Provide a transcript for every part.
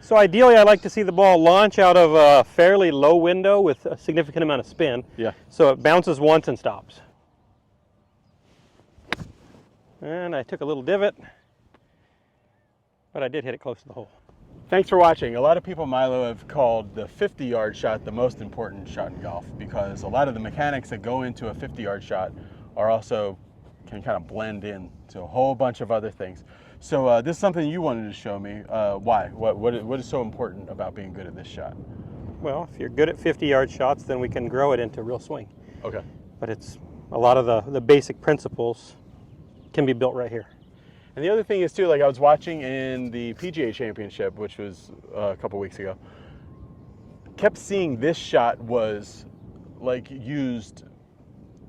So ideally, I like to see the ball launch out of a fairly low window with a significant amount of spin. Yeah. So it bounces once and stops. And I took a little divot, but I did hit it close to the hole. Thanks for watching. A lot of people, Milo, have called the 50-yard shot the most important shot in golf because a lot of the mechanics that go into a 50-yard shot are also can kind of blend in to a whole bunch of other things. So this is something you wanted to show me. Why? What is so important about being good at this shot? Well, if you're good at 50-yard shots, then we can grow it into real swing. Okay. But it's a lot of the basic principles can be built right here. And the other thing is too, like I was watching in the PGA Championship, which was a couple weeks ago, kept seeing this shot was like used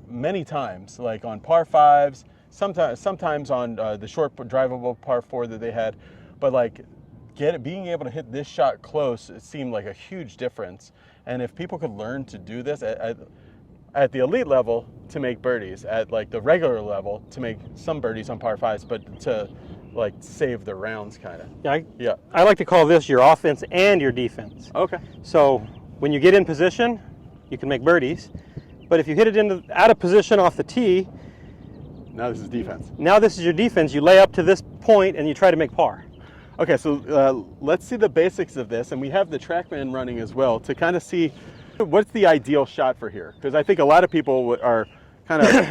many times, like on par fives, sometimes on the short drivable par four that they had, but like being able to hit this shot close, it seemed like a huge difference. And if people could learn to do this at the elite level to make birdies, at like the regular level to make some birdies on par fives, but to like save the rounds kind of. Yeah, I like to call this your offense and your defense. Okay. So when you get in position, you can make birdies, but if you hit it out of position off the tee, now this is defense. Now this is your defense. You lay up to this point and you try to make par. Okay, so let's see the basics of this, and we have the TrackMan running as well to kind of see what's the ideal shot for here, because I think a lot of people are kind of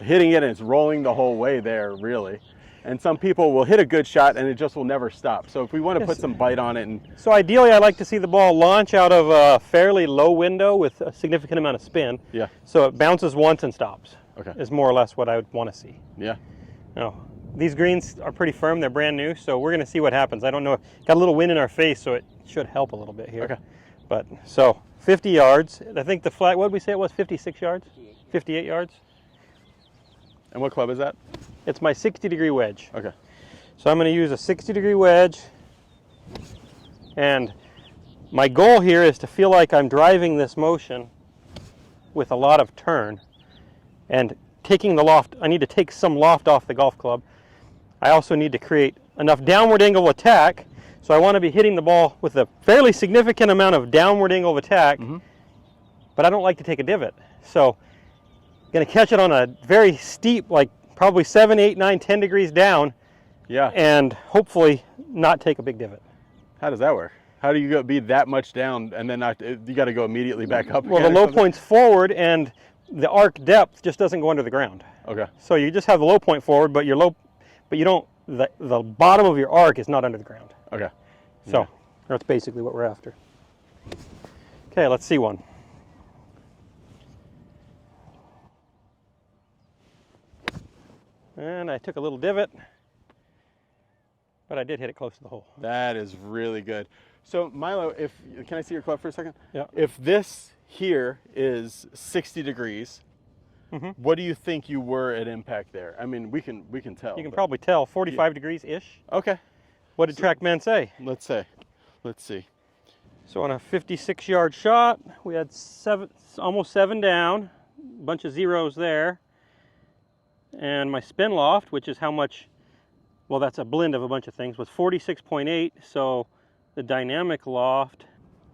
hitting it and it's rolling the whole way there, really. And some people will hit a good shot and it just will never stop. So if we want to put some bite on it. So ideally, I like to see the ball launch out of a fairly low window with a significant amount of spin. Yeah. So it bounces once and stops. Okay. Is more or less what I would want to see. Yeah. Now, these greens are pretty firm. They're brand new, so we're going to see what happens. I don't know. Got a little wind in our face, so it should help a little bit here. Okay. But so 50 yards. I think the flag, what did we say it was? 56 yards? 58 yards. And what club is that? It's my 60-degree wedge. Okay. So I'm going to use a 60-degree wedge. And my goal here is to feel like I'm driving this motion with a lot of turn and taking the loft. I need to take some loft off the golf club. I also need to create enough downward angle of attack. So I want to be hitting the ball with a fairly significant amount of downward angle of attack, but I don't like to take a divot. So I'm going to catch it on a very steep, like probably 7, 8, 9, 10 degrees down. Yeah. And hopefully not take a big divot. How does that work? How do you go be that much down and then not, you got to go immediately back up? Well, the low point's forward and the arc depth just doesn't go under the ground. Okay. So you just have the low point forward, but you don't, the bottom of your arc is not under the ground. Okay. So that's basically what we're after. Okay, let's see one. And I took a little divot, but I did hit it close to the hole. That is really good. So Milo, can I see your club for a second? Yeah. If this here is 60 degrees, what do you think you were at impact there? I mean, we can tell. You can probably tell 45 degrees-ish. Okay. What did TrackMan say? Let's see. So on a 56-yard shot, we had almost 7 down, a bunch of zeros there. And my spin loft, which is how much, well, that's a blend of a bunch of things, was 46.8. So the dynamic loft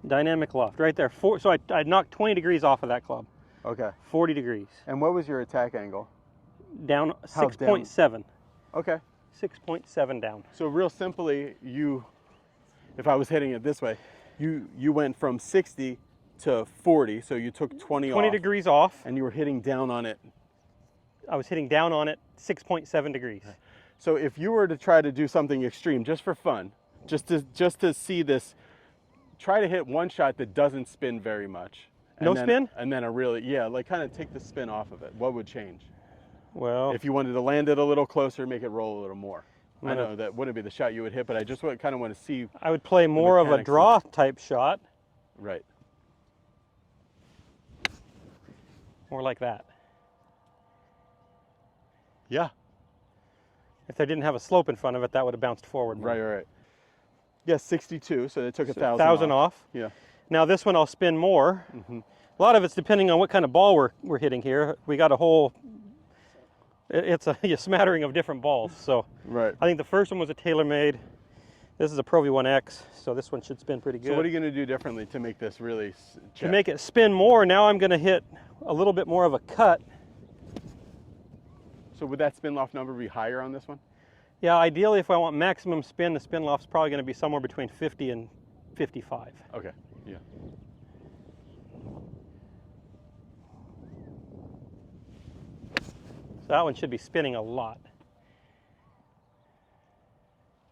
right there. So I knocked 20 degrees off of that club. Okay. 40 degrees. And what was your attack angle? Down 6.7. Okay. 6.7 down. So real simply, if I was hitting it this way, you went from 60 to 40, so you took 20 degrees off. And you were hitting down on it. I was hitting down on it 6.7 degrees. So if you were to try to do something extreme, just for fun, just to see this, try to hit one shot that doesn't spin very much. No spin? And then like kind of take the spin off of it. What would change? Well, if you wanted to land it a little closer, make it roll a little more. I know that wouldn't be the shot you would hit, but I just kind of want to see. I would play more of a draw type shot. Right. More like that. Yeah. If they didn't have a slope in front of it, that would have bounced forward. Right. Yeah, 62, so they took 1,000 off. Yeah. Now this one I'll spin more. A lot of it's depending on what kind of ball we're hitting here. We got a whole, it's a smattering of different balls. So right. I think the first one was a TaylorMade. This is a Pro V1X, so this one should spin pretty good. So what are you going to do differently to make this really check? To make it spin more, now I'm going to hit a little bit more of a cut. So would that spin loft number be higher on this one? Yeah, ideally if I want maximum spin, the spin loft's probably going to be somewhere between 50 and 55. Okay, yeah. So that one should be spinning a lot.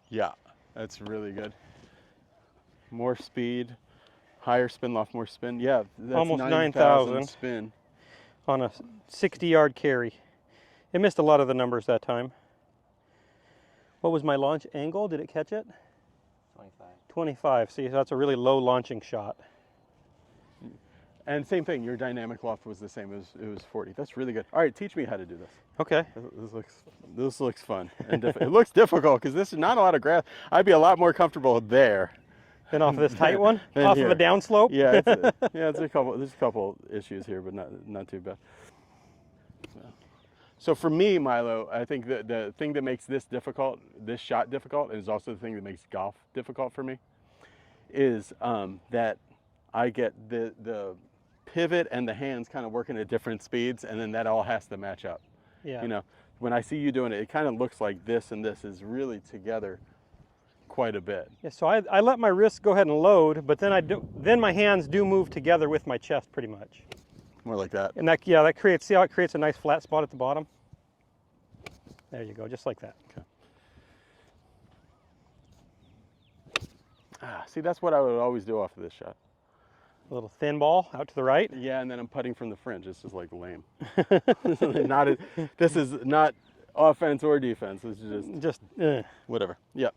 Yeah, that's really good. More speed, higher spin loft, more spin. Yeah, that's Almost 9,000 9,000 spin. on a 60-yard carry. It missed a lot of the numbers that time. What was my launch angle? Did it catch it? 25. 25. See, that's a really low launching shot. And same thing, your dynamic loft was the same. It was 40. That's really good. All right, teach me how to do this. Okay. This looks fun and it looks difficult because this is not a lot of grass. I'd be a lot more comfortable there. Then off of this tight one, Then off here. of a downslope. Yeah, there's a couple issues here, but not too bad. So for me, Milo, I think the thing that makes this shot difficult, and is also the thing that makes golf difficult for me, is that I get the pivot and the hands kind of working at different speeds, and then that all has to match up. Yeah. You know, when I see you doing it, it kind of looks like this and this is really together quite a bit. Yeah, so I let my wrists go ahead and load, but then my hands do move together with my chest pretty much. More like that. And that creates, see how it creates a nice flat spot at the bottom? There you go, just like that. Okay. See, that's what I would always do off of this shot. A little thin ball out to the right. Yeah, and then I'm putting from the fringe. It's just like lame. This is not offense or defense. It's Just whatever. Yeah.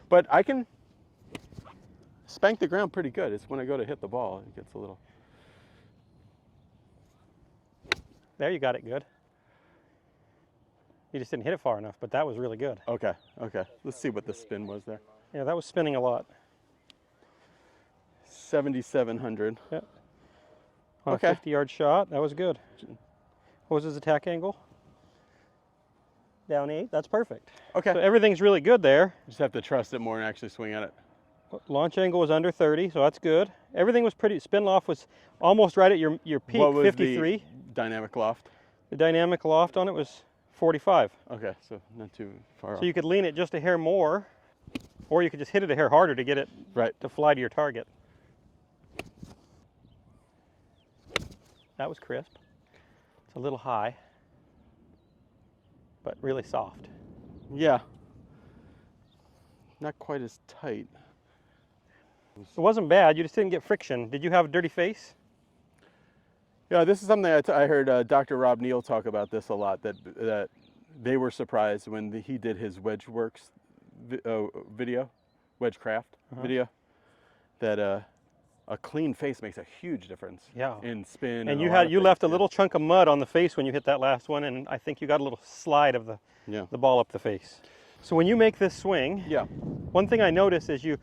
But I can spank the ground pretty good. It's when I go to hit the ball, it gets a little. There, you got it good. You just didn't hit it far enough, but that was really good. Okay, okay. Let's see what the spin was there. Yeah, that was spinning a lot. 7,700. Yeah. On Okay. a 50-yard shot, that was good. What was his attack angle? Down 8, that's perfect. Okay. So everything's really good there. Just have to trust it more and actually swing at it. Launch angle was under 30, so that's good. Everything was pretty, spin loft was almost right at your peak, What was 53. the dynamic loft? The dynamic loft on it was 45. Okay, so not too far off. So you could lean it just a hair more, or you could just hit it a hair harder to get it Right. to fly to your target. That was crisp. It's a little high, but really soft. Yeah. Not quite as tight. It wasn't bad, you just didn't get friction. Did you have a dirty face? Yeah, this is something I heard Dr. Rob Neal talk about this a lot, that they were surprised when he did his WedgeWorks video, WedgeCraft video, that a clean face makes a huge difference in spin. And you left a little chunk of mud on the face when you hit that last one, and I think you got a little slide of the ball up the face. So when you make this swing, one thing I notice is your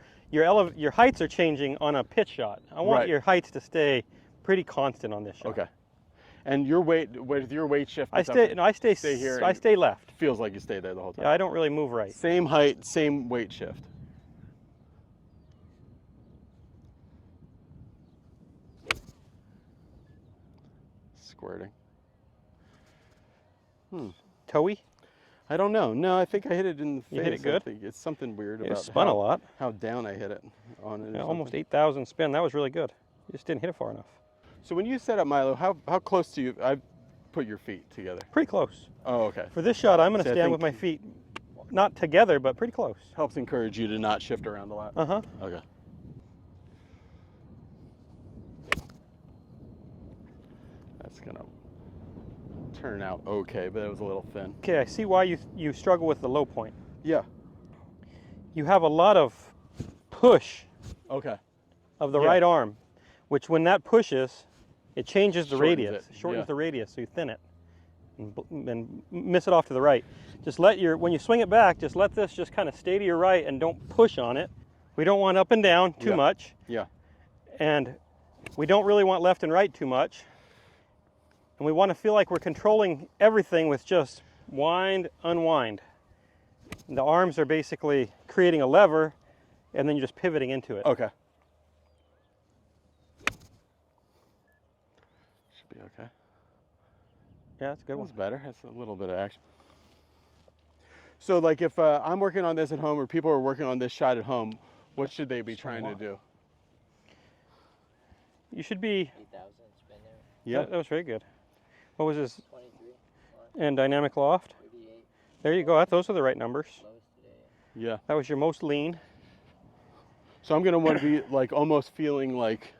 heights are changing on a pitch shot. I want your heights to stay pretty constant on this shot. Okay. And your weight, with your weight shift, I stay here. I stay left. Feels like you stay there the whole time. Yeah, I don't really move right. Same height, same weight shift. Squirting. Toey? I don't know. No, I think I hit it in the face. You hit it good? I think it's something weird It about spun a lot. how down I hit it on it. Yeah, almost 8,000 spin. That was really good. You just didn't hit it far enough. So when you set up Milo, how close do you? I put your feet together. Pretty close. Oh, okay. For this shot, I'm going to See, I stand with my feet not together, but pretty close. Helps encourage you to not shift around a lot. Uh-huh. Okay. That's gonna turn out okay, but it was a little thin. Okay, I see why you struggle with the low point. Yeah. You have a lot of push Okay. of the right arm, which when that pushes, it changes the Shortens radius. it, Shortens yeah. the radius, so you thin it and miss it off to the right. Just when you swing it back, just let this just kind of stay to your right and don't push on it. We don't want up and down too much. Yeah. And we don't really want left and right too much. And we want to feel like we're controlling everything with just wind, unwind. And the arms are basically creating a lever and then you're just pivoting into it. Okay. Should be okay. Yeah, that's a good one. That's better. That's a little bit of action. So like if I'm working on this at home or people are working on this shot at home, what should they be trying to do? You should be... 8,000 spin there. Yeah. That was very good. What was this? 23. And dynamic loft? 38. There you go. Those are the right numbers. Lowest today. Yeah. That was your most lean. So I'm gonna want to be like almost feeling like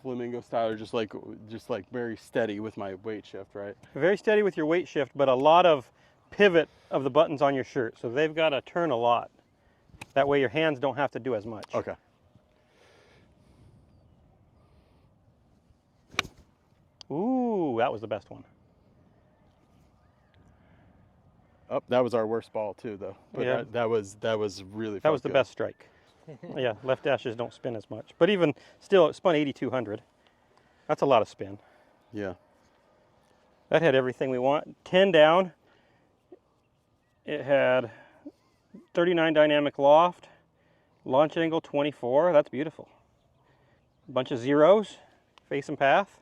flamingo style, or just like very steady with my weight shift, right? Very steady with your weight shift, but a lot of pivot of the buttons on your shirt. So they've got to turn a lot. That way your hands don't have to do as much. Okay. Ooh, that was the best one. Oh, that was our worst ball too, though. But Yeah. that was really. That was the best strike. Yeah, left dashes don't spin as much. But even still, it spun 8,200. That's a lot of spin. Yeah. That had everything we want. 10 down. It had 39 dynamic loft, launch angle 24. That's beautiful. A bunch of zeros, face and path.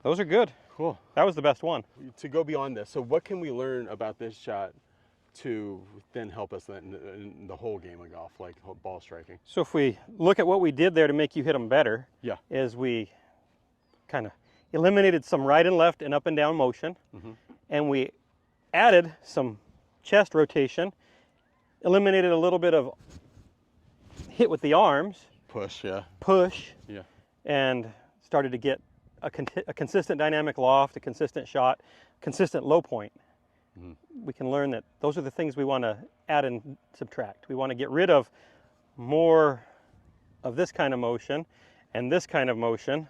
Those are good. Cool. That was the best one. To go beyond this, so what can we learn about this shot to then help us in the whole game of golf, like ball striking? So if we look at what we did there to make you hit them better, Yeah. is we kind of eliminated some right and left and up and down motion, and we added some chest rotation, eliminated a little bit of hit with the arms, Push, yeah. push, Yeah. and started to get a consistent dynamic loft, a consistent shot, consistent low point. We can learn that those are the things we want to add and subtract. We want to get rid of more of this kind of motion and this kind of motion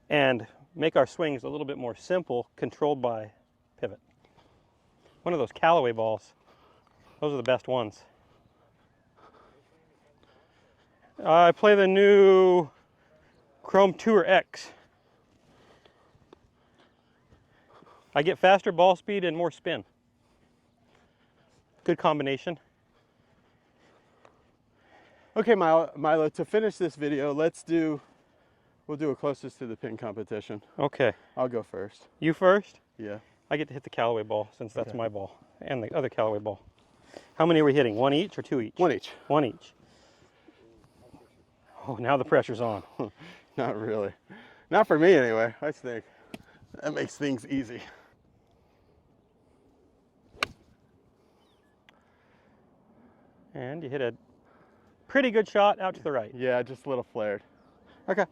and make our swings a little bit more simple, controlled by pivot. One of those Callaway balls, those are the best ones. I play the new Chrome Tour X. I get faster ball speed and more spin. Good combination. Okay, Milo, to finish this video, we'll do a closest to the pin competition. Okay, I'll go first. you first. Yeah. I get to hit the Callaway ball since that's my ball and the other Callaway ball. How many are we hitting? One each or two each? One each. One each. Oh, now the pressure's on. Not really. Not for me anyway, I think. That makes things easy. And you hit a pretty good shot out to the right. Yeah, just a little flared. Okay.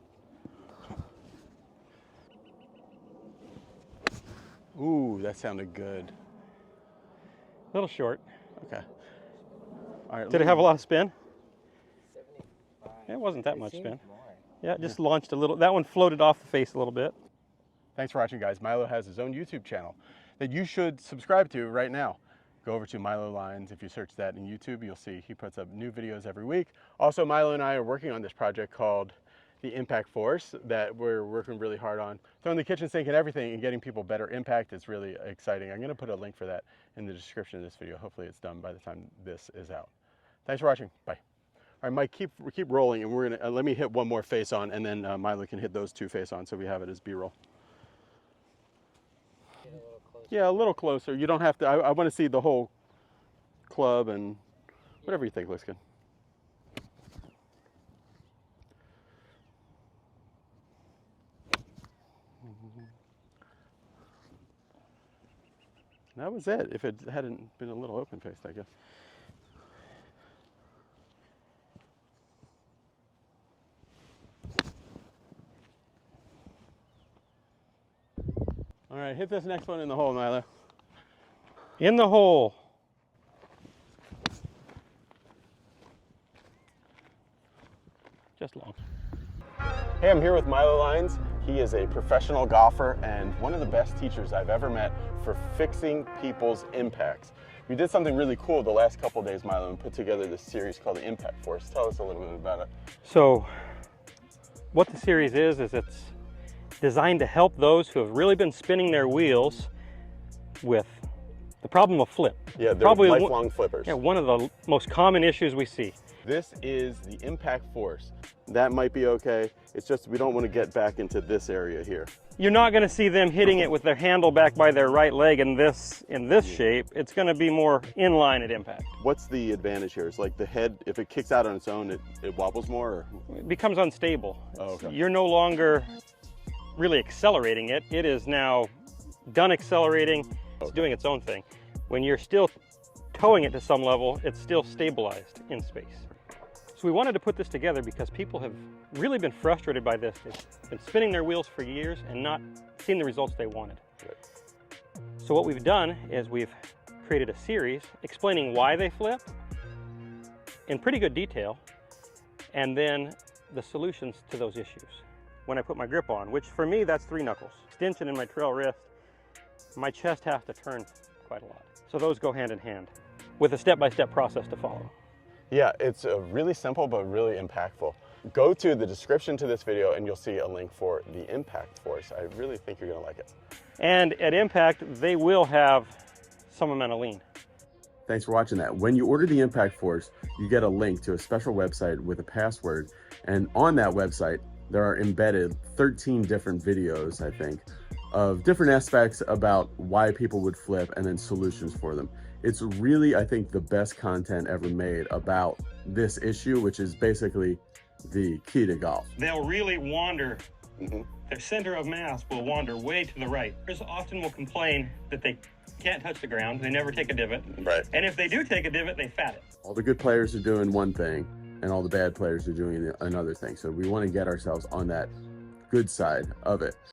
Ooh, that sounded good. A little short. Okay. All right. Did it have a lot of spin? 75. It wasn't that It much seemed spin. more. Yeah, it just launched a little. That one floated off the face a little bit. Thanks for watching, guys. Milo has his own YouTube channel that you should subscribe to right now. Go over to Milo Lines. If you search that in YouTube, you'll see he puts up new videos every week. Also, Milo and I are working on this project called the Impact Force that we're working really hard on. Throwing the kitchen sink and everything and getting people better impact is really exciting. I'm going to put a link for that in the description of this video. Hopefully it's done by the time this is out. Thanks for watching. Bye. All right, Mike, keep rolling, and we're gonna let me hit one more face on, and then Milo can hit those two face on, so we have it as B-roll. Get a little closer. Yeah, a little closer. You don't have to. I want to see the whole club and whatever you think looks good. That was it. If it hadn't been a little open-faced, I guess. All right, hit this next one in the hole, Milo. In the hole. Just long. Hey, I'm here with Milo Lines. He is a professional golfer and one of the best teachers I've ever met for fixing people's impacts. We did something really cool the last couple of days, Milo, and put together this series called the Impact Force. Tell us a little bit about it. So what the series is it's designed to help those who have really been spinning their wheels with The problem will flip. Yeah, they're Probably lifelong flippers. Yeah, one of the most common issues we see. This is the impact force. That might be okay. It's just we don't want to get back into this area here. You're not going to see them hitting it with their handle back by their right leg in this shape. It's going to be more in line at impact. What's the advantage here? It's like the head, if it kicks out on its own, it wobbles more? Or? It becomes unstable. Oh, okay. You're no longer really accelerating it. It is now done accelerating. It's doing its own thing. When you're still towing it to some level, it's still stabilized in space. So we wanted to put this together because people have really been frustrated by this. They've been spinning their wheels for years and not seeing the results they wanted. Right. So what we've done is we've created a series explaining why they flip in pretty good detail, and then the solutions to those issues. When I put my grip on, which for me, that's 3 knuckles. Extension in my trail wrist, my chest has to turn quite a lot. So those go hand in hand with a step-by-step process to follow. Yeah, it's really simple, but really impactful. Go to the description to this video and you'll see a link for the impact force. I really think you're gonna like it. And at impact, they will have some amount of lean. Thanks for watching that. When you order the Impact Force, you get a link to a special website with a password. And on that website, there are embedded 13 different videos, I think, of different aspects about why people would flip and then solutions for them. It's really, I think, the best content ever made about this issue, which is basically the key to golf. They'll really wander. Their center of mass will wander way to the right. Players often will complain that they can't touch the ground. They never take a divot. Right. And if they do take a divot, they fat it. All the good players are doing one thing and all the bad players are doing another thing. So we want to get ourselves on that good side of it.